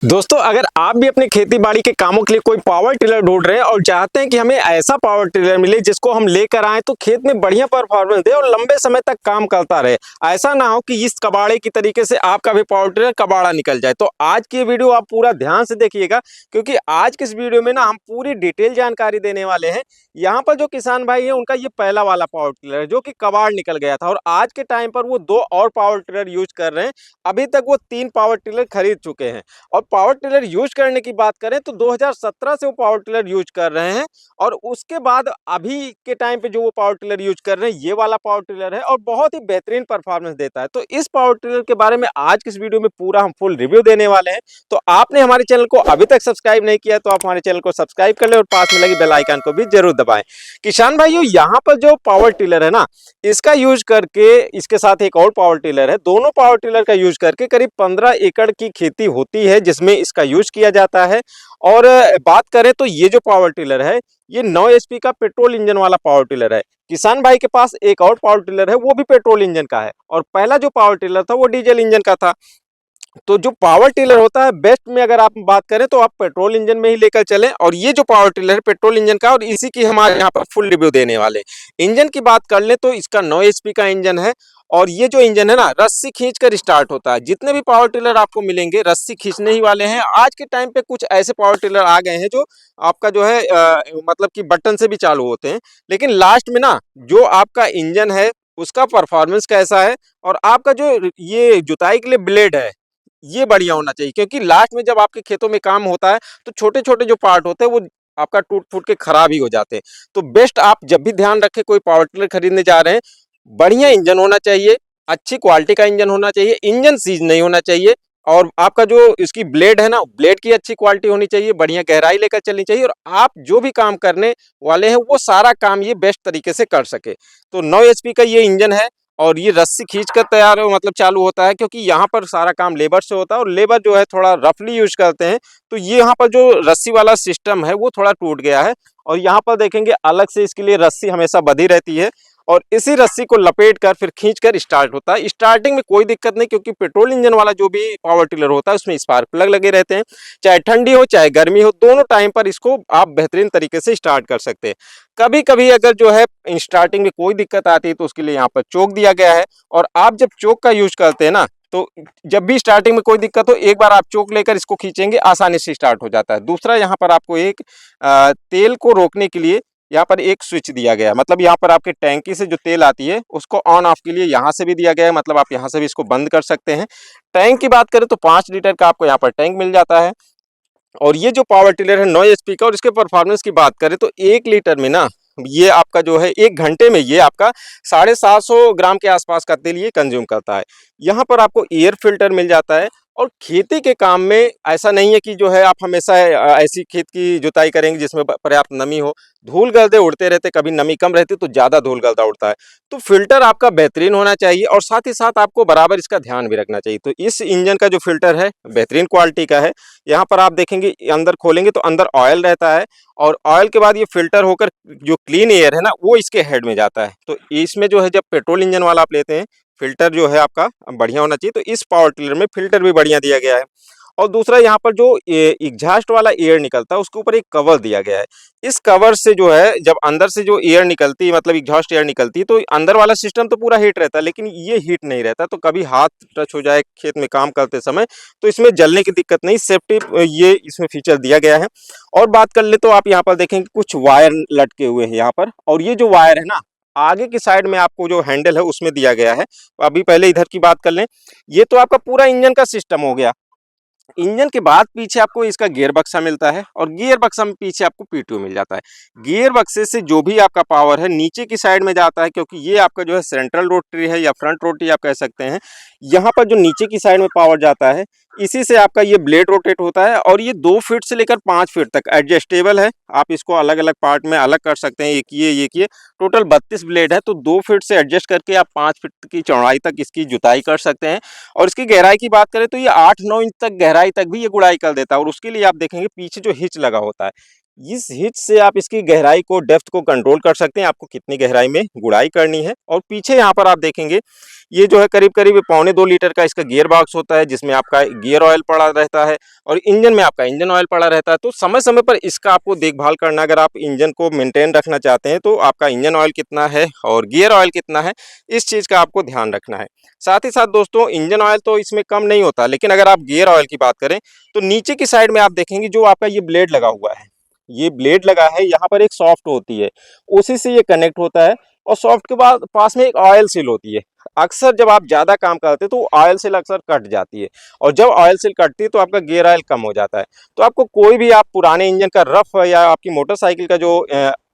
दोस्तों, अगर आप भी अपनी खेती बाड़ी के कामों के लिए कोई पावर टिलर ढूंढ रहे हैं और चाहते हैं कि हमें ऐसा पावर टिलर मिले जिसको हम लेकर आएं तो खेत में बढ़िया परफॉर्मेंस दे और लंबे समय तक काम करता रहे, ऐसा ना हो कि इस कबाड़े की तरीके से आपका भी पावर टिलर कबाड़ा निकल जाए। तो आज की वीडियो आप पूरा ध्यान से देखिएगा, क्योंकि आज की इस वीडियो में ना हम पूरी डिटेल जानकारी देने वाले हैं। यहाँ पर जो किसान भाई है उनका ये पहला वाला पावर टिलर है जो कि कबाड़ निकल गया था और आज के टाइम पर वो 2 और पावर टिलर यूज कर रहे हैं। अभी तक वो 3 पावर टिलर खरीद चुके हैं। और पावर टिलर यूज करने की बात करें तो 2017 से वो पावर टिलर यूज कर रहे हैं और उसके बाद अभी के टाइम पे जो वो पावर टिलर यूज कर रहे हैं ये वाला पावर टिलर है और बहुत ही बेहतरीन परफॉर्मेंस देता है। तो इस पावर टिलर के बारे में आज की इस वीडियो में पूरा हम फुल रिव्यू देने वाले हैं। तो आपने हमारे चैनल को अभी तक सब्सक्राइब नहीं किया तो आप हमारे चैनल को सब्सक्राइब कर ले और पास में लगी बेल आइकन को भी जरूर दबाएं। किसान भाइयों, यहाँ पर जो पावर टिलर है ना, इसका यूज करके इसके साथ एक और पावर टिलर है, दोनों पावर टिलर का यूज करके करीब 15 एकड़ की खेती होती है जिसमें इसका यूज किया जाता है। और बात करें तो ये जो पावर टिलर है ये 9 एचपी का पेट्रोल इंजन वाला पावर टिलर है। किसान भाई के पास एक और पावर टिलर है वो भी पेट्रोल इंजन का है और पहला जो पावर टिलर था वो डीजल इंजन का था। तो जो पावर टिलर होता है बेस्ट में अगर आप बात करें तो आप पेट्रोल इंजन में ही लेकर चलें और ये जो पावर टिलर है पेट्रोल इंजन का और इसी की हमारे यहाँ पर फुल रिव्यू देने वाले। इंजन की बात कर ले तो इसका 9 एचपी का इंजन है और ये जो इंजन है ना रस्सी खींचकर स्टार्ट होता है। जितने भी पावर टिलर आपको मिलेंगे रस्सी खींचने ही वाले हैं। आज के टाइम पे कुछ ऐसे पावर टिलर आ गए हैं जो आपका जो है मतलब कि बटन से भी चालू होते हैं, लेकिन लास्ट में ना जो आपका इंजन है उसका परफॉर्मेंस कैसा है और आपका जो ये जुताई के लिए ब्लेड है ये बढ़िया होना चाहिए, क्योंकि लास्ट में जब आपके खेतों में काम होता है तो छोटे छोटे जो पार्ट होते हैं वो आपका टूट फूट के खराब ही हो जाते हैं। तो बेस्ट आप जब भी ध्यान रखें कोई पावर टिलर खरीदने जा रहे हैं, बढ़िया इंजन होना चाहिए, अच्छी क्वालिटी का इंजन होना चाहिए, इंजन सीज नहीं होना चाहिए और आपका जो इसकी ब्लेड है ना ब्लेड की अच्छी क्वालिटी होनी चाहिए, बढ़िया गहराई लेकर चलनी चाहिए और आप जो भी काम करने वाले हैं वो सारा काम ये बेस्ट तरीके से कर सके। तो 9 एचपी का ये इंजन है और ये रस्सी खींच कर तैयार हो मतलब चालू होता है, क्योंकि यहाँ पर सारा काम लेबर से होता है और लेबर जो है थोड़ा रफली यूज करते हैं। तो ये यहाँ पर जो रस्सी वाला सिस्टम है वो थोड़ा टूट गया है और यहाँ पर देखेंगे अलग से इसके लिए रस्सी हमेशा बंधी रहती है और इसी रस्सी को लपेट कर फिर खींच कर स्टार्ट होता है। स्टार्टिंग में कोई दिक्कत नहीं, क्योंकि पेट्रोल इंजन वाला जो भी पावर टिलर होता है उसमें स्पार्क प्लग लगे रहते हैं। चाहे ठंडी हो चाहे गर्मी हो दोनों टाइम पर इसको आप बेहतरीन तरीके से स्टार्ट कर सकते हैं। कभी कभी अगर जो है स्टार्टिंग में कोई दिक्कत आती है तो उसके लिए यहाँ पर चोक दिया गया है और आप जब चोक का यूज करते हैं ना तो जब भी स्टार्टिंग में कोई दिक्कत हो एक बार आप चोक लेकर इसको खींचेंगे आसानी से स्टार्ट हो जाता है। दूसरा यहाँ पर आपको एक तेल को रोकने के लिए यहाँ पर एक स्विच दिया गया है, मतलब यहाँ पर आपके टैंकी से जो तेल आती है उसको ऑन ऑफ के लिए यहाँ से भी दिया गया है, मतलब आप यहाँ से भी इसको बंद कर सकते हैं। टैंक की बात करें तो 5 लीटर का आपको यहाँ पर टैंक मिल जाता है और ये जो पावर टिलर है 9 एचपी का और इसके परफॉर्मेंस की बात करें तो 1 लीटर में ना ये आपका जो है 1 घंटे में ये आपका 750 ग्राम के आसपास का तेल ये कंज्यूम करता है। यहाँ पर आपको एयर फिल्टर मिल जाता है और खेती के काम में ऐसा नहीं है कि जो है आप हमेशा ऐसी खेत की जुताई करेंगे जिसमें पर्याप्त नमी हो। धूल गलदे उड़ते रहते, कभी नमी कम रहती तो ज़्यादा धूल गलदा उड़ता है। तो फिल्टर आपका बेहतरीन होना चाहिए और साथ ही साथ आपको बराबर इसका ध्यान भी रखना चाहिए। तो इस इंजन का जो फिल्टर है बेहतरीन क्वालिटी का है। यहाँ पर आप देखेंगे अंदर खोलेंगे तो अंदर ऑयल रहता है और ऑयल के बाद ये फिल्टर होकर जो क्लीन एयर है ना वो इसके हेड में जाता है। तो इसमें जो है जब पेट्रोल इंजन वाला आप लेते हैं फिल्टर जो है आपका बढ़िया होना चाहिए, तो इस पावर टिलर में फिल्टर भी बढ़िया दिया गया है। और दूसरा यहाँ पर जो एग्जॉस्ट वाला एयर निकलता है उसके ऊपर एक कवर दिया गया है। इस कवर से जो है जब अंदर से जो एयर निकलती है मतलब एग्जॉस्ट एयर निकलती है तो अंदर वाला सिस्टम तो पूरा हीट रहता है, लेकिन ये हीट नहीं रहता। तो कभी हाथ टच हो जाए खेत में काम करते समय तो इसमें जलने की दिक्कत नहीं, सेफ्टी ये इसमें फीचर दिया गया है। और बात कर ले तो आप यहाँ पर देखेंगे कुछ वायर लटके हुए हैं यहाँ पर और ये जो वायर है ना आगे की साइड में आपको जो हैंडल है उसमें दिया गया है। अभी पहले इधर की बात कर लें, ये तो आपका पूरा इंजन का सिस्टम हो गया। इंजन के बाद पीछे आपको इसका गियर बक्सा मिलता है और गियर बक्सा में पीछे आपको पीटीओ मिल जाता है। गियर बक्से से जो भी आपका पावर है नीचे की साइड में जाता है, क्योंकि ये आपका जो है सेंट्रल रोटरी है या फ्रंट रोटरी आप कह सकते हैं। यहाँ पर जो नीचे की साइड में पावर जाता है इसी से आपका ये ब्लेड रोटेट होता है और ये 2 फीट से लेकर 5 फीट तक एडजस्टेबल है। आप इसको अलग अलग पार्ट में अलग कर सकते हैं, ये किए टोटल 32 ब्लेड है। तो 2 फीट से एडजस्ट करके आप 5 फीट की चौड़ाई तक इसकी जुताई कर सकते हैं। और इसकी गहराई की बात करें तो ये 8-9 इंच तक गहराई तक भी ये गुड़ाई कर देता है। और उसके लिए आप देखेंगे पीछे जो हिच लगा होता है इस हिच से आप इसकी गहराई को, डेप्थ को कंट्रोल कर सकते हैं, आपको कितनी गहराई में गुड़ाई करनी है। और पीछे यहाँ पर आप देखेंगे ये जो है करीब करीब 1.25 लीटर का इसका गियर बॉक्स होता है, जिसमें आपका गियर ऑयल पड़ा रहता है और इंजन में आपका इंजन ऑयल पड़ा रहता है। तो समय समय पर इसका आपको देखभाल करना, अगर आप इंजन को मेंटेन रखना चाहते हैं तो आपका इंजन ऑयल कितना है और गियर ऑयल कितना है, इस चीज़ का आपको ध्यान रखना है। साथ ही साथ दोस्तों, इंजन ऑयल तो इसमें कम नहीं होता, लेकिन अगर आप गियर ऑयल की बात करें तो नीचे की साइड में आप देखेंगे जो आपका ये ब्लेड लगा हुआ है, ये ब्लेड लगा है, यहाँ पर एक सॉफ्ट होती है, उसी से ये कनेक्ट होता है और सॉफ्ट के बाद पास में एक ऑयल सील होती है। अक्सर जब आप ज़्यादा काम करते हैं तो ऑयल सील अक्सर कट जाती है और जब ऑयल सील कटती है तो आपका गियर ऑयल कम हो जाता है। तो आपको कोई भी, आप पुराने इंजन का रफ या आपकी मोटरसाइकिल का जो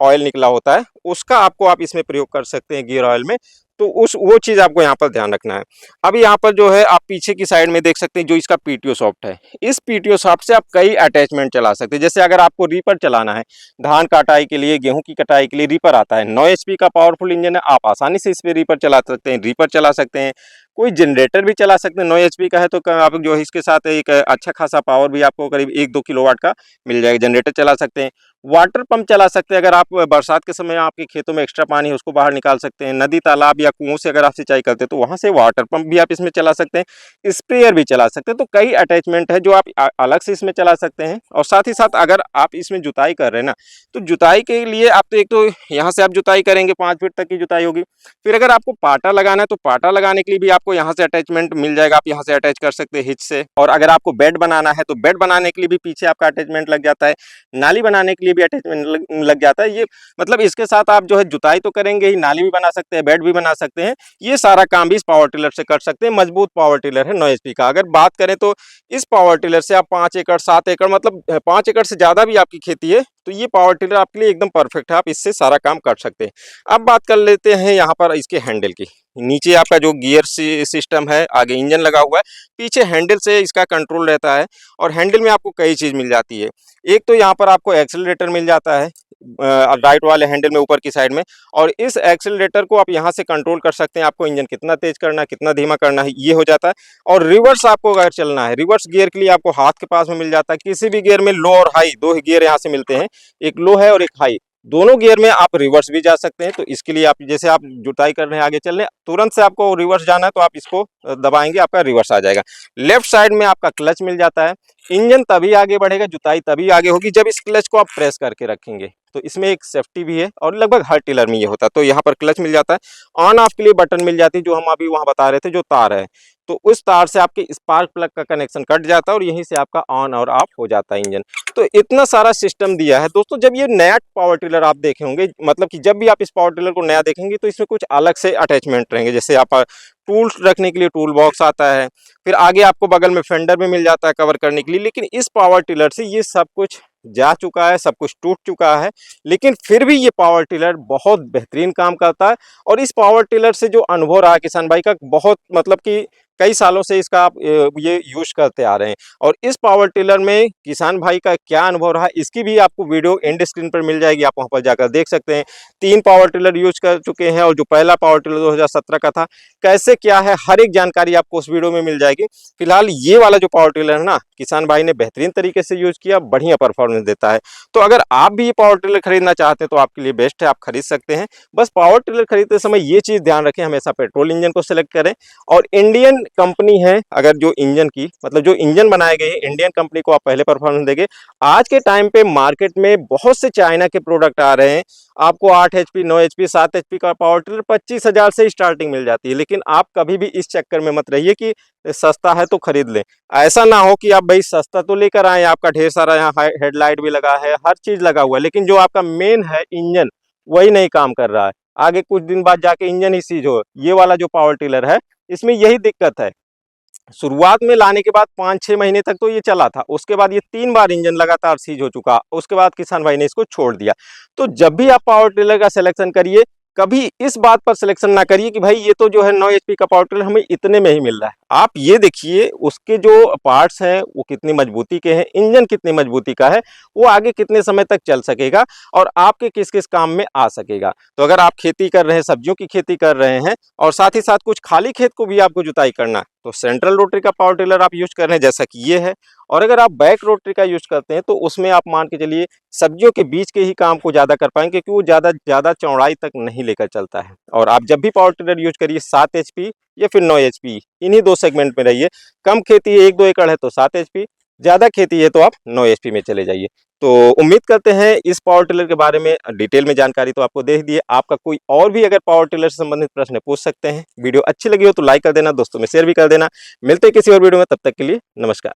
ऑयल निकला होता है उसका आपको आप इसमें प्रयोग कर सकते हैं गियर ऑयल में। तो वो चीज़ आपको यहाँ पर ध्यान रखना है। अब यहाँ पर जो है आप पीछे की साइड में देख सकते हैं जो इसका पीटीओ सॉफ्ट है, इस पीटीओ सॉफ्ट से आप कई अटैचमेंट चला सकते हैं। जैसे अगर आपको रीपर चलाना है, धान कटाई के लिए, गेहूं की कटाई के लिए रीपर आता है, 9 HP का पावरफुल इंजन है, आप आसानी से इस पर रीपर चला सकते हैं, रीपर चला सकते हैं। कोई जनरेटर भी चला सकते हैं, 9 HP का है तो आप जो है इसके साथ एक अच्छा खासा पावर भी आपको करीब 1-2 किलोवाट का मिल जाएगा, जनरेटर चला सकते हैं। वाटर पंप चला सकते हैं, अगर आप बरसात के समय आपके खेतों में एक्स्ट्रा पानी है उसको बाहर निकाल सकते हैं। नदी, तालाब या कुओं से अगर आप सिंचाई करते हैं तो वहाँ से वाटर पंप भी आप इसमें चला सकते हैं, स्प्रेयर भी चला सकते हैं। तो कई अटैचमेंट है जो आप अलग से इसमें चला सकते हैं। और साथ ही साथ अगर आप इसमें जुताई कर रहे हैं ना, तो जुताई के लिए आप तो एक तो यहाँ से आप जुताई करेंगे, 5 फीट तक की जुताई होगी। फिर अगर आपको पाटा लगाना है तो पाटा लगाने के लिए भी आपको यहाँ से अटैचमेंट मिल जाएगा, आप यहाँ से अटैच कर सकते हैं हिच से। और अगर आपको बेड बनाना है तो बेड बनाने के लिए भी पीछे आपका अटैचमेंट लग जाता है, नाली बनाने के लिए भी अटैचमेंट लग जाता है। ये मतलब इसके साथ आप जो है जुताई तो करेंगे ही, नाली भी बना सकते हैं, बेड भी बना सकते हैं। ये सारा काम भी इस पावर टिलर से कर सकते हैं। मजबूत पावर टिलर है 9 HP का। अगर बात करें तो इस पावर टिलर से आप 5 एकड़ 7 एकड़ मतलब 5 एकड़ से ज़्यादा भी आपकी खेती है तो ये पावर टिलर आपके लिए एकदम परफेक्ट है, आप इससे सारा काम कर सकते हैं। अब बात कर लेते हैं यहाँ पर इसके हैंडल की। नीचे आपका जो गियर सिस्टम है, आगे इंजन लगा हुआ है, पीछे हैंडल से इसका कंट्रोल रहता है और हैंडल में आपको कई चीज़ मिल जाती है। एक तो यहाँ पर आपको एक्सेलरेटर मिल जाता है राइट वाले हैंडल में ऊपर की साइड में, और इस एक्सेलरेटर को आप यहाँ से कंट्रोल कर सकते हैं। आपको इंजन कितना तेज करना है, कितना धीमा करना है, ये हो जाता है। और रिवर्स आपको अगर चलना है, रिवर्स गियर के लिए आपको हाथ के पास में मिल जाता है। किसी भी गियर में लो और हाई, 2 गियर यहाँ से मिलते हैं, एक लो है और एक हाई, दोनों गियर में आप रिवर्स भी जा सकते हैं। तो इसके लिए आप जैसे आप जुताई कर रहे हैं, आगे चल रहे हैं, तुरंत से आपको रिवर्स जाना है तो आप इसको दबाएंगे, आपका रिवर्स आ जाएगा। लेफ्ट साइड में आपका क्लच मिल जाता है। इंजन तभी आगे बढ़ेगा, जुताई तभी आगे होगी जब इस क्लच को आप प्रेस करके रखेंगे। तो इसमें एक सेफ्टी भी है और लगभग हर टिलर में ये होता है। तो यहाँ पर क्लच मिल जाता है, ऑन ऑफ के लिए बटन मिल जाती है, जो हम अभी वहाँ बता रहे थे, जो तार है, तो उस तार से आपके स्पार्क प्लग का कनेक्शन कट जाता है और यहीं से आपका ऑन और ऑफ हो जाता है इंजन। तो इतना सारा सिस्टम दिया है दोस्तों। जब ये नया पावर टिलर आप देखे होंगे, मतलब कि जब भी आप इस पावर टिलर को नया देखेंगे तो इसमें कुछ अलग से अटैचमेंट रहेंगे। जैसे आप टूल्स रखने के लिए टूल बॉक्स आता है, फिर आगे आपको बगल में फेंडर भी मिल जाता है कवर करने के लिए। लेकिन इस पावर टिलर से ये सब कुछ जा चुका है, सब कुछ टूट चुका है, लेकिन फिर भी ये पावर टिलर बहुत बेहतरीन काम करता है। और इस पावर टिलर से जो अनुभव रहा किसान भाई का, बहुत मतलब कि कई सालों से इसका आप ये यूज करते आ रहे हैं। और इस पावर टिलर में किसान भाई का क्या अनुभव रहा, इसकी भी आपको वीडियो एंड स्क्रीन पर मिल जाएगी, आप वहां पर जाकर देख सकते हैं। 3 पावर टिलर यूज कर चुके हैं और जो पहला पावर टिलर 2017 का था, कैसे क्या है, हर एक जानकारी आपको उस वीडियो में मिल जाएगी। फिलहाल ये वाला जो पावर टिलर है ना, किसान भाई ने बेहतरीन तरीके से यूज किया, बढ़िया परफॉर्मेंस देता है। तो अगर आप भी ये पावर टिलर खरीदना चाहते हैं तो आपके लिए बेस्ट है, आप खरीद सकते हैं। बस पावर टिलर खरीदते समय ये चीज़ ध्यान रखें, हमेशा पेट्रोल इंजन को सिलेक्ट करें। और इंडियन कंपनी है, अगर जो इंजन की मतलब जो इंजन बनाए गए हैं, इंडियन कंपनी को आप पहले परफॉर्मेंस देंगे। आज के टाइम पे मार्केट में बहुत से चाइना के प्रोडक्ट आ रहे हैं, आपको 8 HP 9 HP 7 HP का पावर टिलर 25,000 से स्टार्टिंग मिल जाती है। लेकिन आप कभी भी इस चक्कर में मत रहिए कि सस्ता है तो खरीद लें। ऐसा ना हो कि आप भाई सस्ता तो लेकर आए, आपका ढेर सारा यहाँ हेडलाइट भी लगा है, हर चीज़ लगा हुआ है, लेकिन जो आपका मेन है इंजन, वही नहीं काम कर रहा है। आगे कुछ दिन बाद जाके इंजन ही सीज हो। ये वाला जो पावर टिलर है, इसमें यही दिक्कत है। शुरुआत में लाने के बाद 5-6 महीने तक तो ये चला था, उसके बाद ये 3 बार इंजन लगातार सीज हो चुका, उसके बाद किसान भाई ने इसको छोड़ दिया। तो जब भी आप पावर टिलर का सिलेक्शन करिए, कभी इस बात पर सिलेक्शन ना करिए कि भाई ये तो जो है 9 HP का पावर टिलर हमें इतने में ही मिल रहा है। आप ये देखिए उसके जो पार्ट्स हैं वो कितनी मजबूती के हैं, इंजन कितनी मजबूती का है, वो आगे कितने समय तक चल सकेगा और आपके किस-किस काम में आ सकेगा। तो अगर आप खेती कर रहे हैं, सब्जियों की खेती कर रहे हैं और साथ ही साथ कुछ खाली खेत को भी आपको जुताई करना है, तो सेंट्रल रोटरी का पावर टिलर आप यूज़ कर रहे हैं जैसा कि ये है। और अगर आप बैक रोटरी का यूज़ करते हैं तो उसमें आप मान के चलिए सब्जियों के बीच के ही काम को ज़्यादा कर पाएँगे क्योंकि वो ज़्यादा चौड़ाई तक नहीं लेकर चलता है। और आप जब भी पावर टिलर यूज़ करिए 7 एचपी या फिर 9 एचपी, इन्हीं 2 सेगमेंट में रहिए। कम खेती है 1-2 एकड़ है तो 7 एचपी, ज़्यादा खेती है तो आप 9 एचपी में चले जाइए। तो उम्मीद करते हैं इस पावर टिलर के बारे में डिटेल में जानकारी तो आपको दे ही दी है। आपका कोई और भी अगर पावर टिलर से संबंधित प्रश्न पूछ सकते हैं। वीडियो अच्छी लगी हो तो लाइक कर देना, दोस्तों में शेयर भी कर देना। मिलते हैं किसी और वीडियो में, तब तक के लिए नमस्कार।